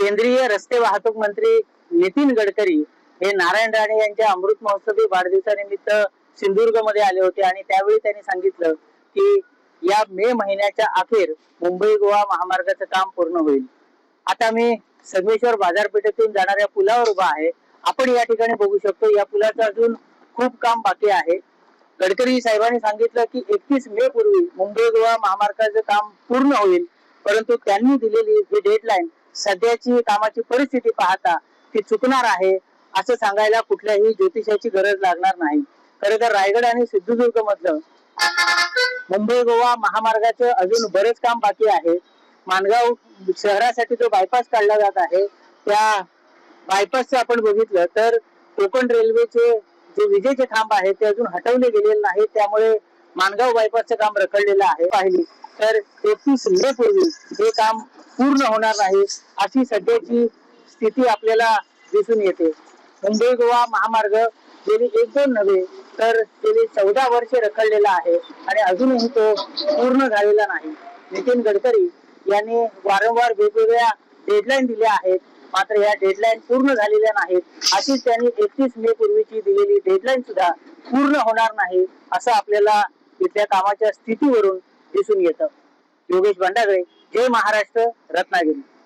केंद्रीय रस्ते वाहतूक मंत्री नितीन गडकरी हे नारायण राणे यांच्या अमृत महोत्सवी वाढदिवसानिमित्त सिंधुदुर्ग मध्ये आले होते आणि त्यावेळी त्यांनी सांगितलं की या मे महिन्याच्या अखेर मुंबई गोवा महामार्गाचं काम पूर्ण होईल. आता मी संगमेश्वर बाजारपेठेतून जाणाऱ्या पुलावर उभा आहे. आपण या ठिकाणी बघू शकतो या पुलाचं अजून खूप काम बाकी आहे. गडकरी साहेबांनी सांगितलं की 31 मे पूर्वी मुंबई गोवा महामार्गाचं काम पूर्ण होईल, परंतु त्यांनी दिलेली ही डेडलाईन सध्याची कामाची परिस्थिती पाहता ती चुकणार आहे असं सांगायला कुठल्याही ज्योतिषाची गरज लागणार नाही. खरं तर रायगड आणि सिंधुदुर्ग मधलं मुंबई गोवा महामार्गाचं अजून बरेच काम बाकी आहे. माणगाव शहरासाठी जो बायपास काढला जात आहे त्या बायपासचं आपण बघितलं तर कोकण रेल्वेचे जे विजेचे खांब आहेत ते अजून हटवले गेलेले नाहीत, त्यामुळे माणगाव बायपासचं काम रखडलेलं आहे. पाहिली तर 31 मे पूर्वी हे काम पूर्ण होणार नाही अशी सध्याची स्थिती आपल्याला दिसून येते. मुंबई गोवा महामार्ग गेली 1-2 नव्हे तर गेली 14 वर्षे रखडलेला आहे आणि अजूनही तो पूर्ण झालेला नाही. नितीन गडकरी यांनी वारंवार वेगवेगळ्या डेडलाईन दिल्या आहेत, मात्र या डेडलाईन पूर्ण झालेल्या नाहीत. अशीच त्यांनी 31 मे पूर्वीची दिलेली डेडलाईन सुद्धा पूर्ण होणार नाही असं आपल्याला इथल्या कामाच्या स्थितीवरून दिसून येतं. योगेश भांडागळे, जय महाराष्ट्र, रत्नागिरी.